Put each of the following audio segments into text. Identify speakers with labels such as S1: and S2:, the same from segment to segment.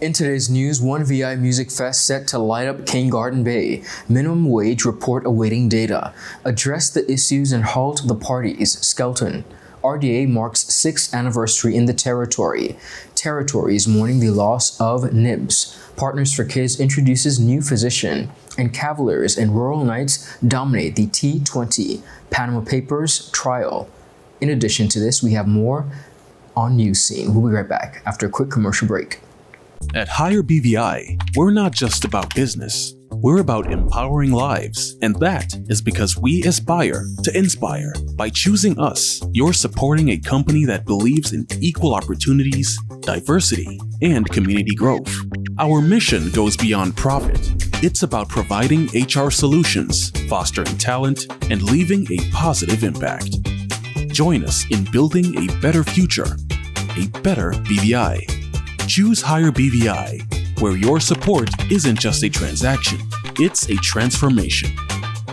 S1: In today's news, One VI Music Fest set to light up King Garden Bay. Minimum wage report awaiting data. Address the issues and halt the parties. SKELTON. RDA marks 6th anniversary in the territory. Territories mourning the loss of NIBBS. Partners for Kids introduces new physician. And CAVALIERS and Rural Knights dominate the T20 Panama Papers trial. In addition to this, we have more on News Scene. We'll be right back after a quick commercial break.
S2: At Higher BVI, we're not just about business. We're about empowering lives, and that is because we aspire to inspire. By choosing us, you're supporting a company that believes in equal opportunities, diversity, and community growth. Our mission goes beyond profit. It's about providing HR solutions, fostering talent, and leaving a positive impact. Join us in building a better future, a better BVI. Choose Higher BVI, where your support isn't just a transaction, it's a transformation.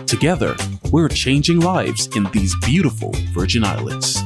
S2: Together, we're changing lives in these beautiful Virgin Islands.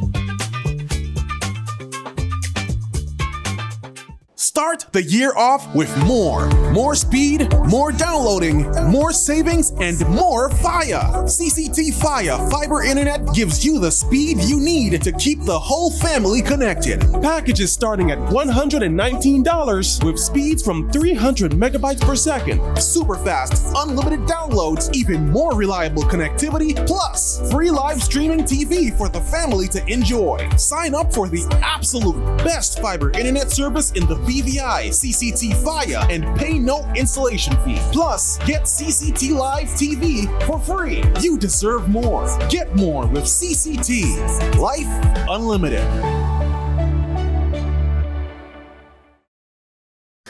S3: Start the year off with more. More speed, more downloading, more savings, and more Fire. CCT Fire Fiber Internet gives you the speed you need to keep the whole family connected. Packages starting at $119 with speeds from 300 megabytes per second. Super fast, unlimited downloads, even more reliable connectivity, plus free live streaming TV for the family to enjoy. Sign up for the absolute best fiber internet service in the BVI CCT Fire and pay no installation fee. Plus, get CCT Live TV for free. You deserve more. Get more with CCT. Life Unlimited.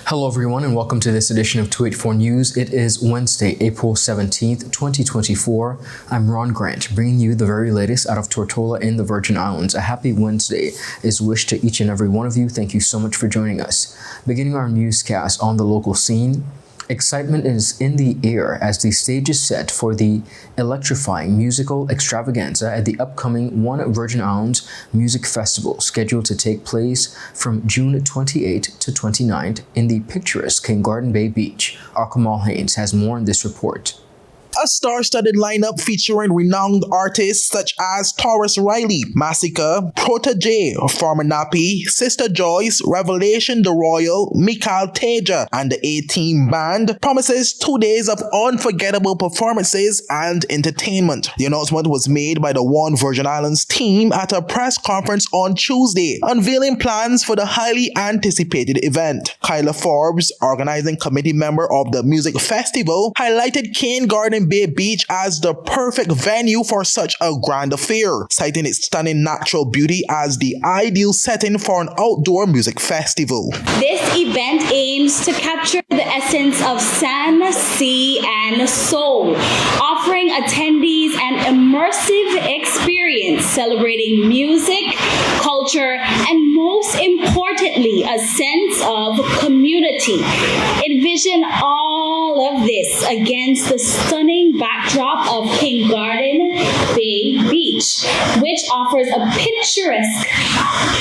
S1: Hello everyone and welcome to this edition of 284 News. It is Wednesday, April 17th, 2024. I'm Ron Grant, bringing you the very latest out of Tortola in the Virgin Islands. A happy Wednesday is wished to each and every one of you. Thank you so much for joining us. Beginning our newscast on the local scene, excitement is in the air as the stage is set for the electrifying musical extravaganza at the upcoming One Virgin Islands Music Festival, scheduled to take place from June 28th to 29th in the picturesque King Garden Bay Beach. Our Kamal Haynes has more in this report.
S4: A star-studded lineup featuring renowned artists such as Taurus Riley, Massacre, Protege, Farmer Nappy, Sister Joyce, Revelation the Royal, Mikhail Teja, and the A-Team Band promises 2 days of unforgettable performances and entertainment. The announcement was made by the One Virgin Islands team at a press conference on Tuesday, unveiling plans for the highly anticipated event. Kyla Forbes, organizing committee member of the music festival, highlighted King Garden Bay Beach as the perfect venue for such a grand affair, citing its stunning natural beauty as the ideal setting for an outdoor music festival.
S5: This event aims to capture the essence of sun, sea, and soul, offering attendees an immersive experience celebrating music, culture, and most importantly, a sense of community. Envision all of this against the stunning backdrop of King Garden Bay Beach, which offers a picturesque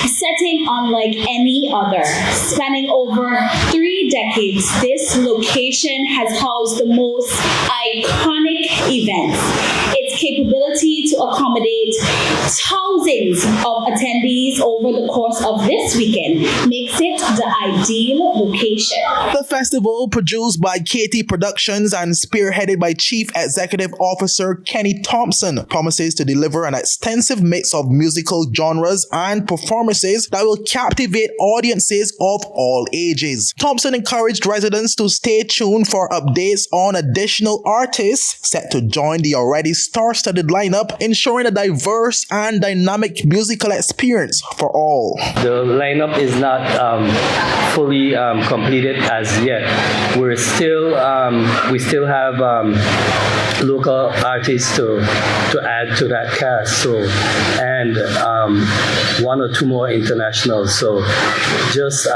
S5: setting unlike any other. Spanning over 3 decades, this location has housed the most iconic events. Its capability to accommodate thousands of attendees over the course of this weekend makes it the ideal location.
S4: The festival, produced by KT Productions and spearheaded by Chief Executive Officer Kenny Thompson, promises to deliver an extensive mix of musical genres and performances that will captivate audiences of all ages. Thompson encouraged residents to stay tuned for updates on additional artists set to join the already star-studded lineup, ensuring a diverse and dynamic musical experience for all.
S6: The lineup is not fully completed as yet. We still have local artists to add to that cast, and 1 or 2 more internationals. So just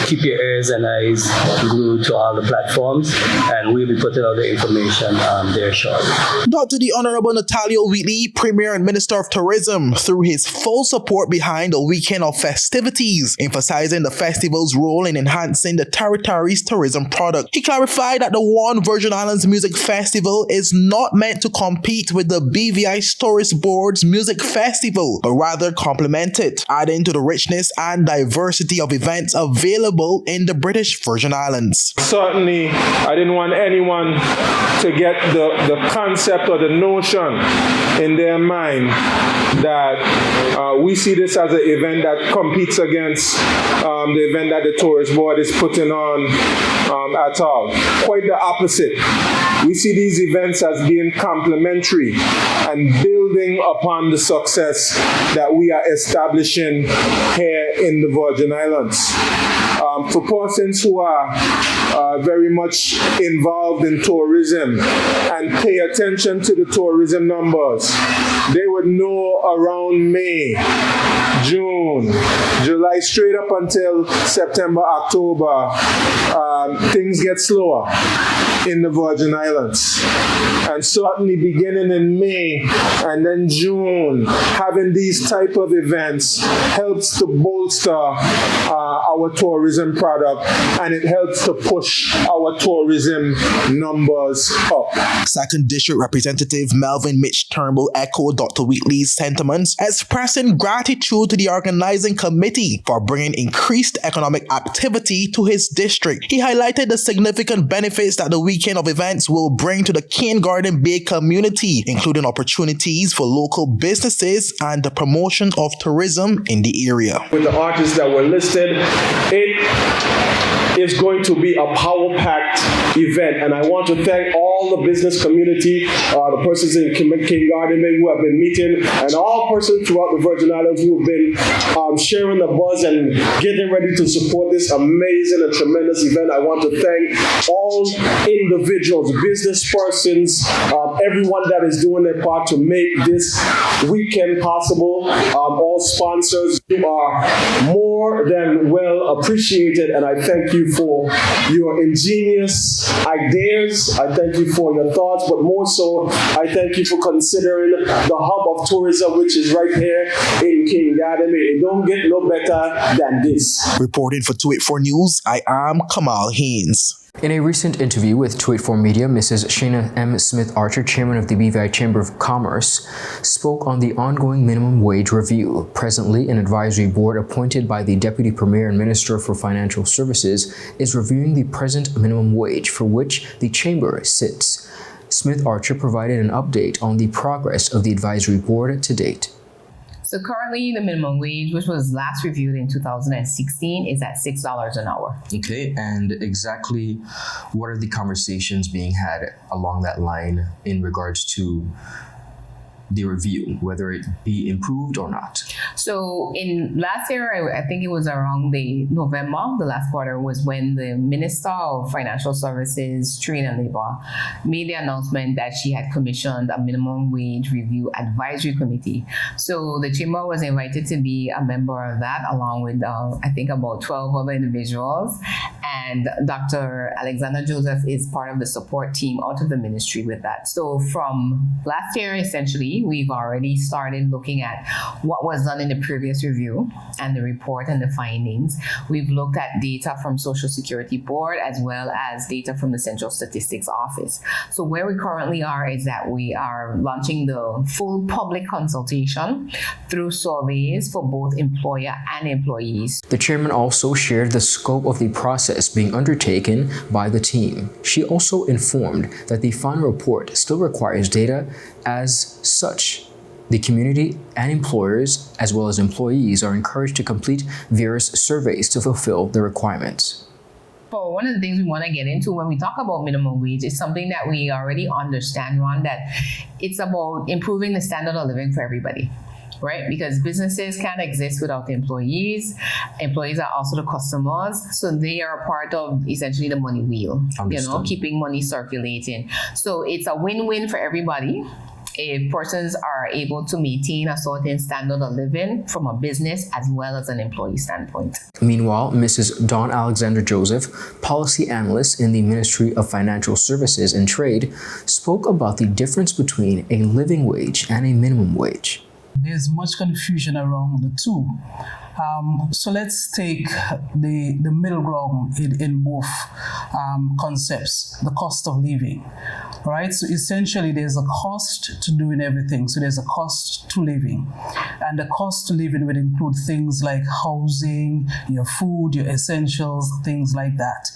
S6: keep your ears and eyes glued to all the platforms, and we'll be putting out the information there shortly.
S4: out to the Honorable Natalio Wheatley, Premier and Minister of Tourism, through his full support behind the weekend of festivities, emphasizing the festival's role in enhancing the territory's tourism product. He clarified that the One Virgin Islands Music Festival is not meant to compete with the BVI Tourist Board's Music Festival, but rather complement it, adding to the richness and diversity of events available in the British Virgin Islands.
S7: Certainly, I didn't want anyone to get the concept or the notion in their mind that we see this as an event that competes against the event that the Tourist Board is putting on at all. Quite the opposite. We see these events as being complementary and building upon the success that we are establishing here in the Virgin Islands. For persons who are very much involved in tourism and pay attention to the tourism numbers, they would know around May, June, July, straight up until September, October, things get slower in the Virgin Islands. And certainly beginning in May and then June, having these type of events helps to bolster our tourism product, and it helps to push our tourism numbers up.
S4: 2nd District Representative Melvin Mitch Turnbull echoed Dr. Wheatley's sentiments, expressing gratitude to the organizing committee for bringing increased economic activity to his district. He highlighted the significant benefits that the weekend of events will bring to the Cane Garden Bay community, including opportunities for local businesses and the promotion of tourism in the area.
S7: With the artists that were listed, it is going to be a power-packed event, and I want to thank all the business community, the persons in Cane Garden Bay who have been meeting, and all persons throughout the Virgin Islands who have been sharing the buzz and getting ready to support this amazing and tremendous event. I want to thank all individuals, business persons, everyone that is doing their part to make this weekend possible. All sponsors who are more than well appreciated, and I thank you for your ingenious ideas. I thank you for your thoughts, but more so, I thank you for considering the hub of tourism, which is right here in Cane Garden Bay. It don't get no better than this.
S4: Reporting for 284 News, I am Kamal Haynes.
S1: In a recent interview with 284 Media, Mrs. Shana M. Smith-Archer, chairman of the BVI Chamber of Commerce, spoke on the ongoing minimum wage review. Presently, an advisory board appointed by the Deputy Premier and Minister for Financial Services is reviewing the present minimum wage for which the Chamber sits. Smith-Archer provided an update on the progress of the advisory board to date.
S8: So currently the minimum wage, which was last reviewed in 2016, is at $6 an hour.
S1: Okay, and exactly what are the conversations being had along that line in regards to the review, whether it be improved or not?
S8: So in last year, I think it was around the November, the last quarter, was when the Minister of Financial Services, Trade and Labor, made the announcement that she had commissioned a minimum wage review advisory committee. So the Chamber was invited to be a member of that, along with I think about 12 other individuals. And Dr. Alexander Joseph is part of the support team out of the ministry with that. So from last year, essentially, we've already started looking at what was done in the previous review and the report and the findings. We've looked at data from Social Security Board as well as data from the Central Statistics Office. So where we currently are is that we are launching the full public consultation through surveys for both employer and employees.
S1: The chairman also shared the scope of the process being undertaken by the team. She also informed that the final report still requires data. As such, the community and employers, as well as employees, are encouraged to complete various surveys to fulfill the requirements.
S8: So one of the things we want to get into when we talk about minimum wage is something that we already understand, Ron, that it's about improving the standard of living for everybody. Right? Because businesses can't exist without the employees. Employees are also the customers. So they are a part of essentially the money wheel, keeping money circulating. So it's a win-win for everybody. if persons are able to maintain a certain standard of living from a business as well as an employee standpoint.
S1: Meanwhile, Mrs. Dawn Alexander Joseph, policy analyst in the Ministry of Financial Services and Trade, spoke about the difference between a living wage and a minimum wage.
S9: There's much confusion around the two. So let's take the middle ground in both concepts, the cost of living, right? So essentially there's a cost to doing everything. So there's a cost to living. And the cost to living would include things like housing, your food, your essentials, things like that.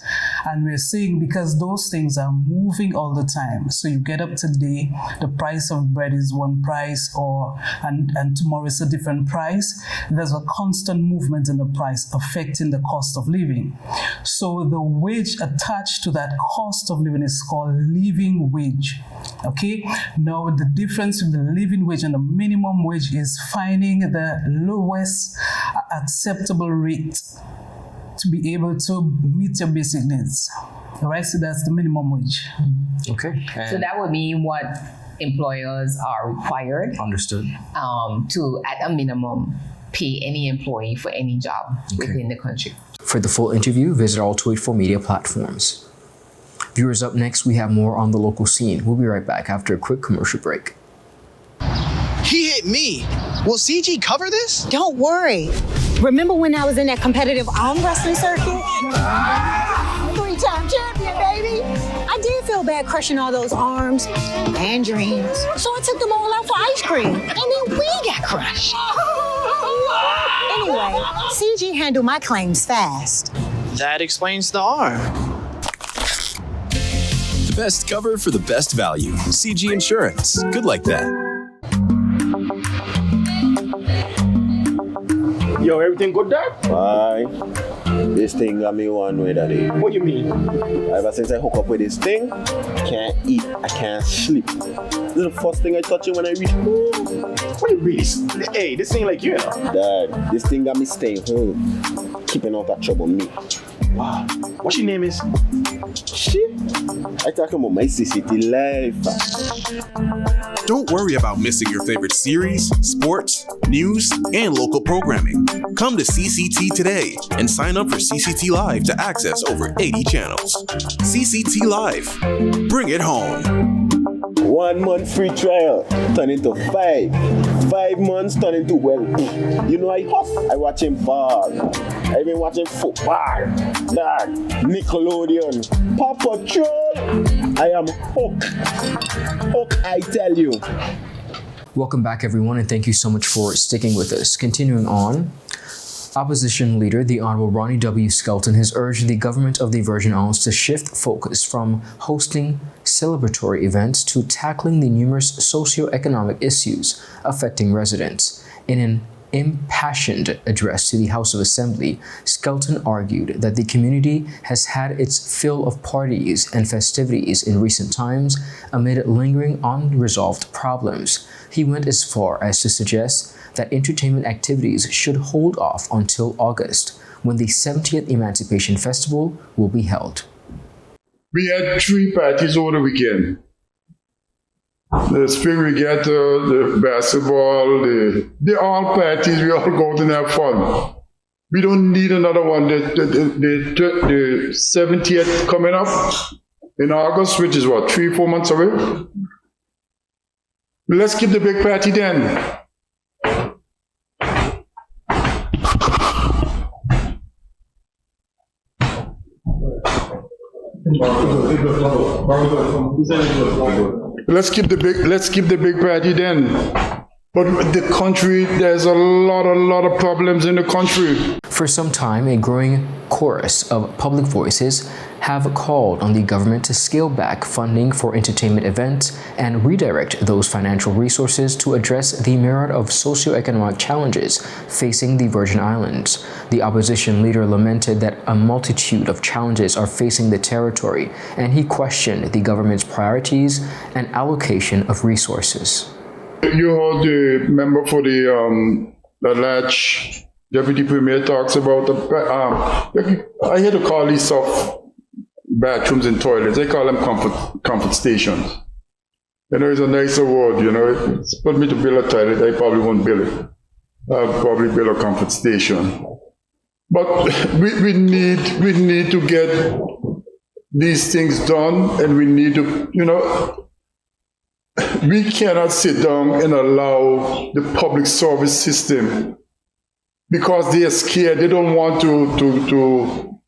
S9: And we're seeing because those things are moving all the time. So you get up today, the price of bread is one price, and tomorrow is a different price. There's a constant movement in the price affecting the cost of living. So the wage attached to that cost of living is called living wage. Okay, now the difference with the living wage and the minimum wage is finding the lowest acceptable rate to be able to meet your basic needs. All right, so that's the minimum wage.
S1: Okay.
S8: So that would mean what employers are required
S1: Understood.
S8: To, at a minimum, pay any employee for any job within the country.
S1: For the full interview, visit all 284 media platforms. Viewers, up next, we have more on the local scene. We'll be right back after a quick commercial break.
S10: He hit me. Will CG cover this?
S11: Don't worry. Remember when I was in that competitive arm wrestling circuit? 3-time champion, baby. I did feel bad crushing all those arms and dreams. So I took them all out for ice cream. And then we got crushed. Anyway, CG handled my claims fast.
S10: That explains the arm.
S12: The best cover for the best value. CG Insurance. Good like that.
S13: Yo, everything good, Dad?
S14: Bye. This thing got me one way that day.
S13: What you mean?
S14: Ever since I hook up with this thing, I can't eat, I can't sleep. This is the first thing I touch it when I reach home.
S13: What you really? Hey, this ain't like you, know?
S14: Dad, this thing got me staying home, keeping out of trouble me.
S13: Wow. What your name is?
S14: Shit. I talking about my CCT life.
S3: Don't worry about missing your favorite series, sports, news, and local programming. Come to CCT today and sign up for CCT Live to access over 80 channels. CCT Live. Bring it home.
S14: 1 month free trial turn into 5. 5 months turn into, well, you know I watching ball. I've been watching football. Dad, Nickelodeon, Paw Patrol. I am hooked. Hooked, I tell you.
S1: Welcome back, everyone, and thank you so much for sticking with us. Continuing on, Opposition Leader, the Honorable Ronnie W. Skelton, has urged the government of the Virgin Islands to shift focus from hosting celebratory events to tackling the numerous socio-economic issues affecting residents. In an impassioned address to the House of Assembly, Skelton argued that the community has had its fill of parties and festivities in recent times amid lingering unresolved problems. He went as far as to suggest that entertainment activities should hold off until August, when the 70th Emancipation Festival will be held.
S15: We had 3 parties over the weekend. The spring regatta, the basketball, the all parties, we all go out and have fun. We don't need another one. The 70th coming up in August, which is what, 3-4 months away? Let's keep the big party then. Let's keep the big party then. But with the country, there's a lot of problems in the country.
S1: For some time, a growing chorus of public voices have called on the government to scale back funding for entertainment events and redirect those financial resources to address the myriad of socioeconomic challenges facing the Virgin Islands. The opposition leader lamented that a multitude of challenges are facing the territory, and he questioned the government's priorities and allocation of resources.
S15: You heard the member for the Latch Deputy Premier talks about I hear to call these stuff bathrooms and toilets. They call them comfort stations. It's a nice award, It's put me to build a toilet, I probably won't build it. I'll probably build a comfort station. But we need to get these things done, and we need to, we cannot sit down and allow the public service system, because they are scared, they don't want to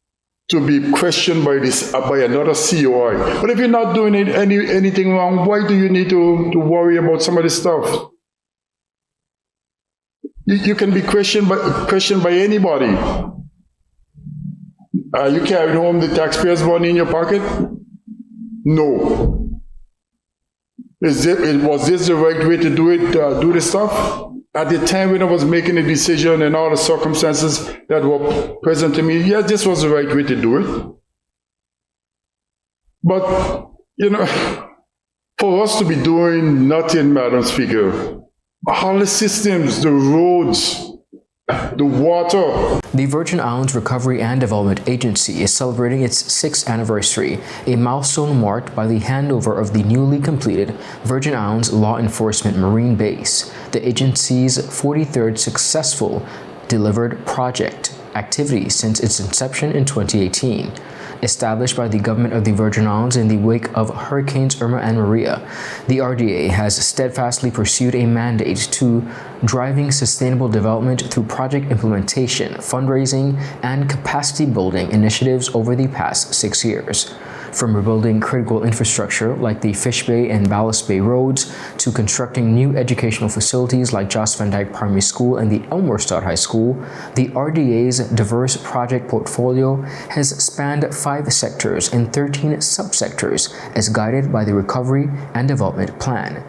S15: be questioned by another COI. But if you're not doing anything wrong, why do you need to worry about some of this stuff? You can be questioned by anybody. You carried home the taxpayers' money in your pocket? No. Was this the right way to do it? Do this stuff? At the time when I was making a decision and all the circumstances that were present to me, yes, this was the right way to do it. But, for us to be doing nothing, Madam Speaker, all the systems, the roads, the water.
S1: The Virgin Islands Recovery and Development Agency is celebrating its 6th anniversary, a milestone marked by the handover of the newly completed Virgin Islands Law Enforcement Marine Base, the agency's 43rd successful delivered project activity since its inception in 2018. Established by the government of the Virgin Islands in the wake of Hurricanes Irma and Maria, the RDA has steadfastly pursued a mandate to driving sustainable development through project implementation, fundraising, and capacity building initiatives over the past 6 years. From rebuilding critical infrastructure like the Fish Bay and Ballast Bay roads to constructing new educational facilities like Jos Van Dyke Primary School and the Elmworstad High School, the RDA's diverse project portfolio has spanned 5 sectors and 13 subsectors as guided by the Recovery and Development Plan.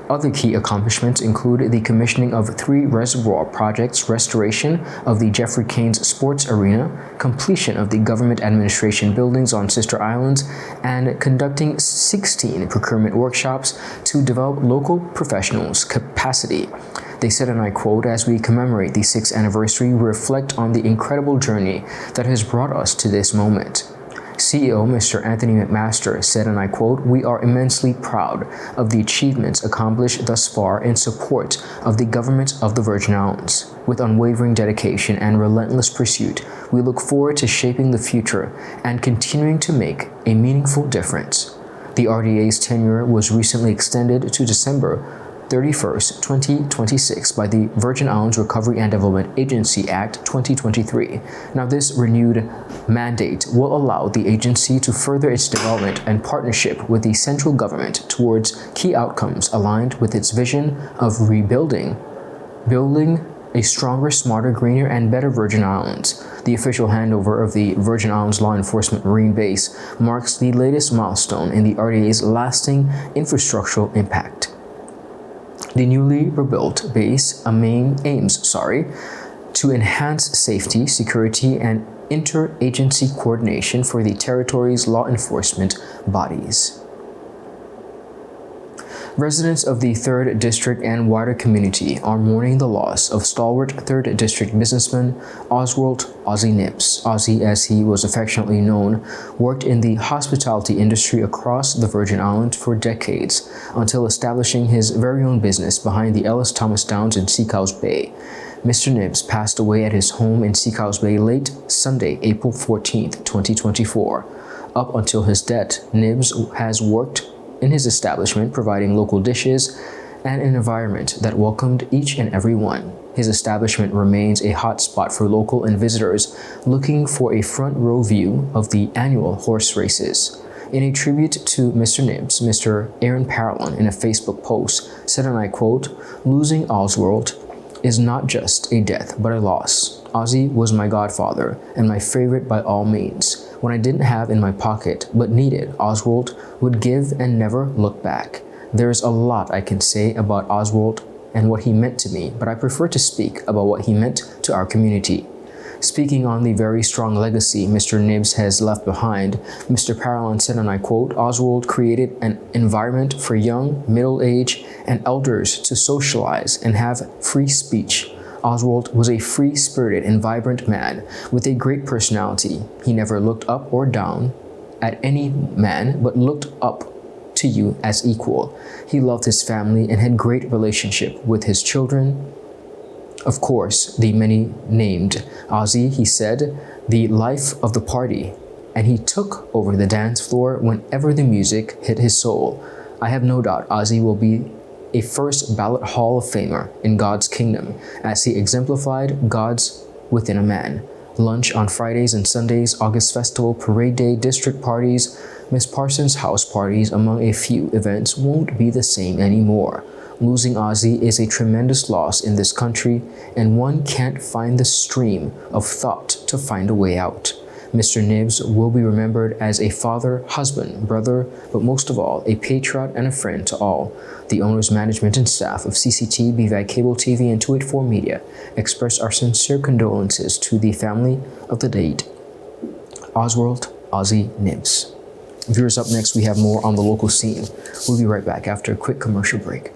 S1: Other key accomplishments include the commissioning of 3 reservoir projects, restoration of the Jeffrey Caines Sports Arena, completion of the government administration buildings on sister islands, and conducting 16 procurement workshops to develop local professionals' capacity. They said, and I quote, "As we commemorate the 6th anniversary, we reflect on the incredible journey that has brought us to this moment." CEO Mr. Anthony McMaster said, and I quote, "We are immensely proud of the achievements accomplished thus far in support of the government of the Virgin Islands. With unwavering dedication and relentless pursuit, we look forward to shaping the future and continuing to make a meaningful difference." The RDA's tenure was recently extended to December 31st, 2026 by the Virgin Islands Recovery and Development Agency Act 2023. Now, this renewed mandate will allow the agency to further its development and partnership with the central government towards key outcomes aligned with its vision of building a stronger, smarter, greener, and better Virgin Islands. The official handover of the Virgin Islands Law Enforcement Marine Base marks the latest milestone in the RDA's lasting infrastructural impact. The newly rebuilt base aims to enhance safety, security, and interagency coordination for the territory's law enforcement bodies. Residents of the 3rd District and wider community are mourning the loss of stalwart 3rd District businessman Oswald OZZIE NIBBS. OZZIE, as he was affectionately known, worked in the hospitality industry across the Virgin Islands for decades until establishing his very own business behind the Ellis Thomas Downs in Seacows Bay. Mr. NIBBS passed away at his home in Seacows Bay late Sunday, April 14th, 2024. Up until his death, NIBBS has worked in his establishment, providing local dishes and an environment that welcomed each and every one. His establishment remains a hot spot for local and visitors looking for a front row view of the annual horse races. In a tribute to Mr. NIBBS, Mr. Aaron Parlon, in a Facebook post, said, and I quote, "Losing Oswald is not just a death, but a loss. OZZIE was my godfather and my favorite by all means. When I didn't have in my pocket but needed, Oswald would give and never look back. There's a lot I can say about Oswald and what he meant to me, but I prefer to speak about what he meant to our community." Speaking on the very strong legacy Mr. NIBBS has left behind, Mr. Parlon said, and I quote, "Oswald created an environment for young, middle-aged, and elders to socialize and have free speech. Oswald was a free-spirited and vibrant man with a great personality. He never looked up or down at any man, but looked up to you as equal. He loved his family and had great relationship with his children. Of course, the many named OZZIE, he said, the life of the party, and he took over the dance floor whenever the music hit his soul. I have no doubt OZZIE will be a first ballot Hall of Famer in God's kingdom, as he exemplified God's within a man. Lunch on Fridays and Sundays, August Festival, Parade Day, district parties, Miss Parsons' house parties, among a few events, won't be the same anymore. Losing OZZIE is a tremendous loss in this country, and one can't find the stream of thought to find a way out. Mr. NIBBS will be remembered as a father, husband, brother, but most of all, a patriot and a friend to all. The owners, management, and staff of CCT, BVI Cable TV, and 284 Media express our sincere condolences to the family of the late OSWALD, OZZIE, NIBBS. Viewers, up next, we have more on the local scene. We'll be right back after a quick commercial break.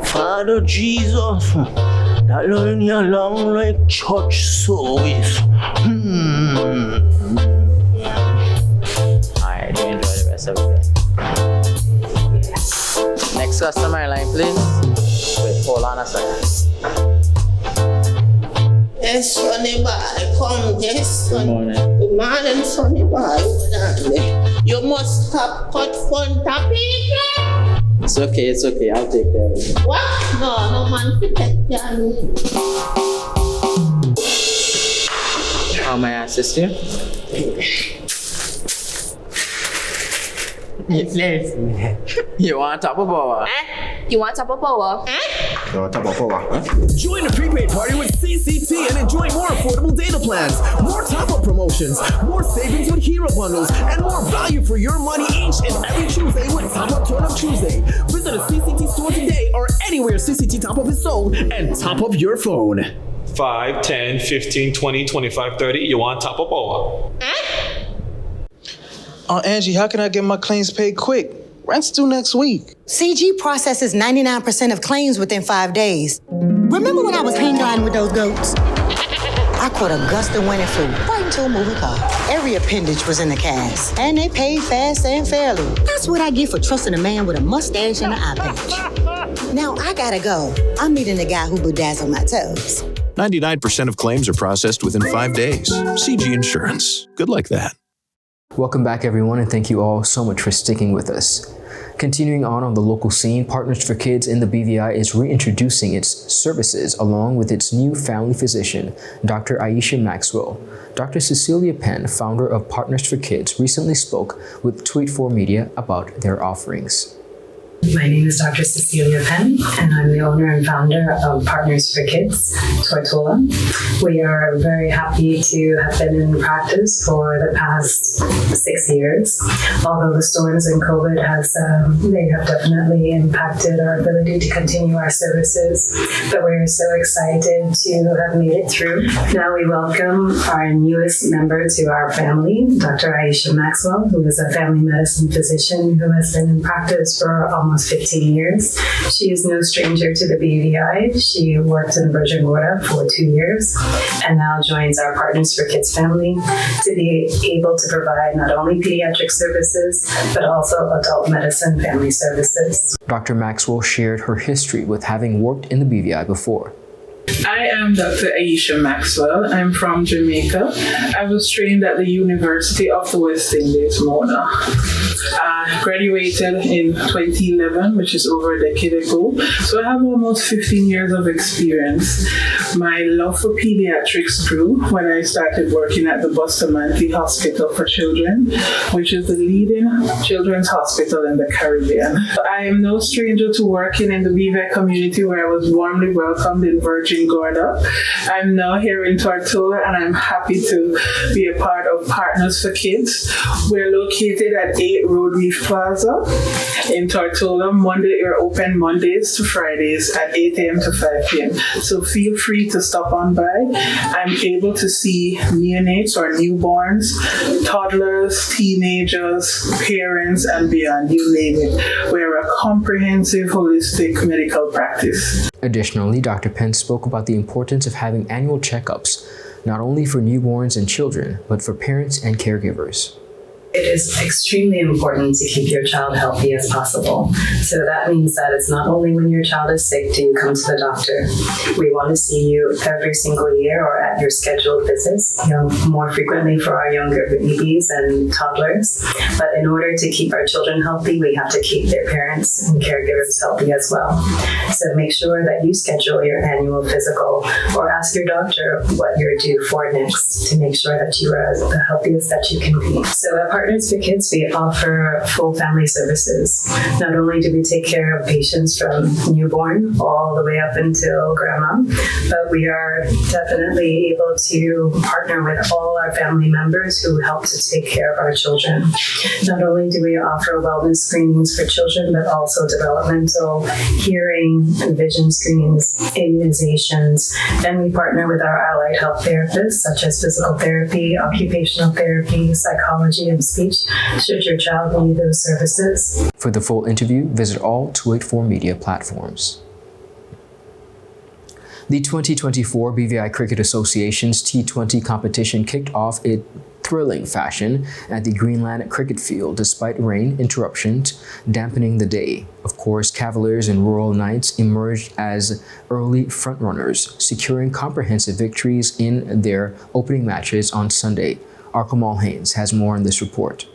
S16: Father Jesus, that line you long like church service.
S17: Alright, you enjoy the rest of it. Next customer line, please. Wait, hold on a second.
S16: Yes, Sonny boy, come, yes, Sonny.
S17: Good morning.
S16: Good morning, Sonny boy. Hold on there. You must stop cut front of people.
S17: It's okay, I'll take care of it.
S16: What? No man to take care of me.
S17: How may I assist you? You want top of power?
S18: You want top of power?
S19: Join the prepaid party with CCT and enjoy more affordable data plans, more top-up promotions, more savings with hero bundles, and more value for your money each and every Tuesday with Top Up Turn Up Tuesday. Visit a CCT store today or anywhere CCT Top Up is sold and top up your phone.
S20: 5, 10, 15, 20, 25, 30. You want top of power?
S4: Angie, how can I get my claims paid quick? Rent's due next week.
S11: CG processes 99% of claims within 5 days. Remember when I was hang gliding with those goats? I caught a gust of wind and flew right into a moving car. Every appendage was in the cast, and they paid fast and fairly. That's what I get for trusting a man with a mustache and an eye patch. Now I gotta go. I'm meeting the guy who bedazzled my toes.
S12: 99% of claims are processed within 5 days. CG Insurance. Good like that.
S1: Welcome back, everyone, and thank you all so much for sticking with us. Continuing on the local scene, Partners for Kids in the BVI is reintroducing its services along with its new family physician, Dr. Aisha Maxwell. Dr. Cecilia Penn, founder of Partners for Kids, recently spoke with 284 Media about their offerings.
S21: My name is Dr. Cecilia Penn, and I'm the owner and founder of Partners for Kids, Tortola. We are very happy to have been in practice for the past 6 years. Although the storms and COVID they have definitely impacted our ability to continue our services, but we're so excited to have made it through. Now we welcome our newest member to our family, Dr. Aisha Maxwell, who is a family medicine physician who has been in practice for almost 15 years. She is no stranger to the BVI. She worked in Bridgewater for 2 years and now joins our Partners for Kids family to be able to provide not only pediatric services, but also adult medicine family services.
S1: Dr. Maxwell shared her history with having worked in the BVI before.
S22: I am Dr. Aisha Maxwell. I'm from Jamaica. I was trained at the University of the West Indies, Mona. I graduated in 2011, which is over a decade ago. So I have almost 15 years of experience. My love for pediatrics grew when I started working at the Bustamante Hospital for Children, which is the leading children's hospital in the Caribbean. I am no stranger to working in the BVI community where I was warmly welcomed in Virgin Gorda. I'm now here in Tortola and I'm happy to be a part of Partners for Kids. We're located at 8 Road Reef Plaza in Tortola. We're open Mondays to Fridays at 8 a.m. to 5 p.m. So feel free to stop on by. I'm able to see neonates or newborns, toddlers, teenagers, parents, and beyond, you name it. We're a comprehensive, holistic medical practice.
S1: Additionally, Dr. Penn spoke about the importance of having annual checkups not only for newborns and children, but for parents and caregivers.
S21: It is extremely important to keep your child healthy as possible. So that means that it's not only when your child is sick do you come to the doctor. We want to see you every single year or at your scheduled visits, more frequently for our younger babies and toddlers. But in order to keep our children healthy, we have to keep their parents and caregivers healthy as well. So make sure that you schedule your annual physical or ask your doctor what you're due for next to make sure that you are the healthiest that you can be. So at Partners for Kids, we offer full family services. Not only do we take care of patients from newborn all the way up until grandma, but we are definitely able to partner with all our family members who help to take care of our children. Not only do we offer wellness screenings for children, but also developmental, hearing, and vision screenings, immunizations, and we partner with our allied health therapists such as physical therapy, occupational therapy, psychology, and speech, should your child need those services.
S1: For the full interview, visit all 284 media platforms. The 2024 BVI Cricket Association's T20 competition kicked off in thrilling fashion at the Greenland Cricket Field despite rain interruptions dampening the day. Of course, Cavaliers and Royal Knights emerged as early frontrunners, securing comprehensive victories in their opening matches on Sunday. Our Kamal Haynes has more on this report.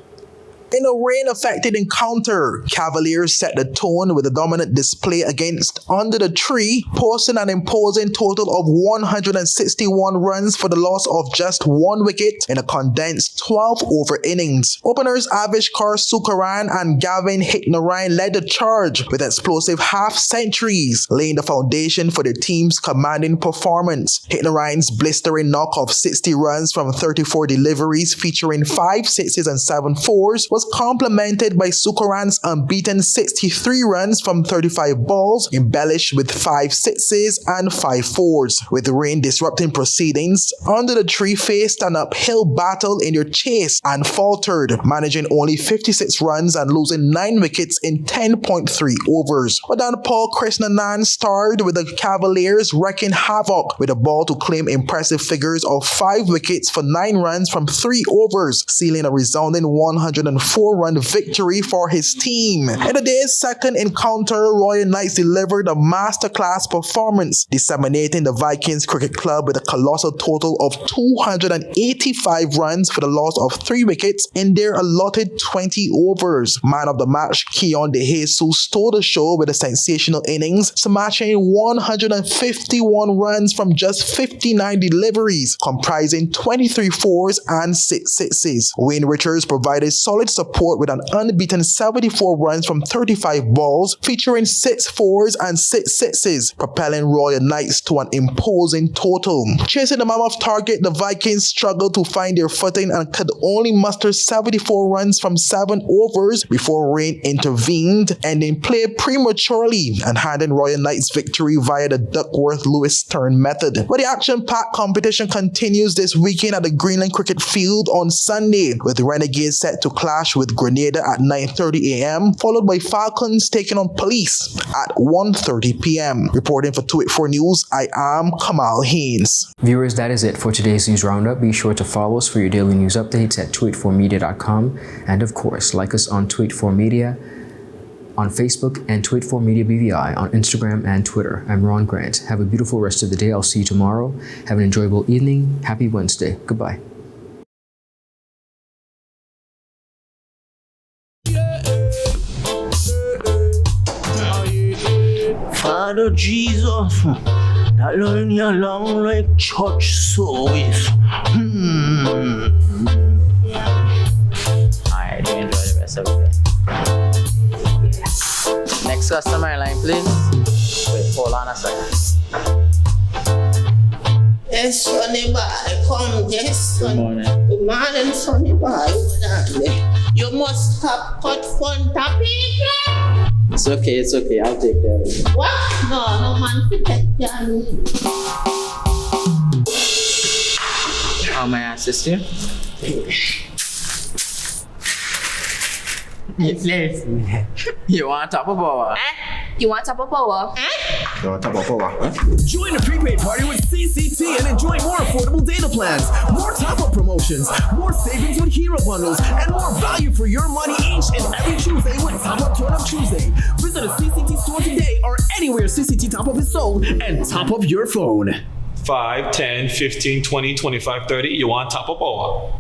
S4: In a rain-affected encounter, Cavaliers set the tone with a dominant display against Under the Tree, posting an imposing total of 161 runs for the loss of just 1 wicket in a condensed 12-over innings. Openers Avishkar Sukaran and Gavin Hitnarain led the charge with explosive half-centuries, laying the foundation for the team's commanding performance. Hitnarain's blistering knock of 60 runs from 34 deliveries featuring 5 sixes and 7 fours was complemented by Sukaran's unbeaten 63 runs from 35 balls, embellished with 5 sixes and 5 fours. With rain disrupting proceedings, Under the Tree faced an uphill battle in their chase and faltered, managing only 56 runs and losing 9 wickets in 10.3 overs. But then Paul Krishnanan starred with the Cavaliers wreaking havoc with a ball to claim impressive figures of 5 wickets for 9 runs from 3 overs, sealing a resounding 104-run victory for his team. In the day's second encounter, Royal Knights delivered a masterclass performance, disseminating the Vikings Cricket Club with a colossal total of 285 runs for the loss of 3 wickets in their allotted 20 overs. Man of the match Keon De Jesus stole the show with a sensational innings, smashing 151 runs from just 59 deliveries, comprising 23 fours and 6 sixes. Wayne Richards provided solid support with an unbeaten 74 runs from 35 balls, featuring 6 fours and 6 sixes, propelling Royal Knights to an imposing total. Chasing the mammoth target, the Vikings struggled to find their footing and could only muster 74 runs from 7 overs before rain intervened, ending play prematurely and handing Royal Knights victory via the Duckworth-Lewis turn method. But the action-packed competition continues this weekend at the Greenland Cricket Field on Sunday, with Renegades set to clash with Grenada at 9:30 a.m., followed by Falcons taking on Police at 1:30 p.m. Reporting for 284 News, I am Kamal Haynes.
S1: Viewers, that is it for today's news roundup. Be sure to follow us for your daily news updates at 284media.com, and of course, like us on 284media on Facebook and 284media BVI on Instagram and Twitter. I'm Ron Grant. Have a beautiful rest of the day. I'll see you tomorrow. Have an enjoyable evening. Happy Wednesday. Goodbye.
S2: Father Jesus, that line you long like church service.
S17: Alright, do enjoy the rest of the day. Next customer line, please. Wait, hold on a second.
S16: Yes, Sonny boy, come. Yes, Sonny.
S17: Good morning.
S16: Good morning, Sonny boy. You must have cut fun topic.
S17: It's okay, I'll take care of it.
S16: What? No man to take care of me.
S17: How may I assist you? You want top of power?
S18: You want top of power?
S14: No, top up over.
S19: Join the prepaid party with CCT and enjoy more affordable data plans, more top-up promotions, more savings with hero bundles, and more value for your money each and every Tuesday with Top Up Turn Up Tuesday. Visit a CCT store today or anywhere CCT Top Up is sold and top up your phone.
S20: 5, 10, 15, 20, 25, 30. You want top of power?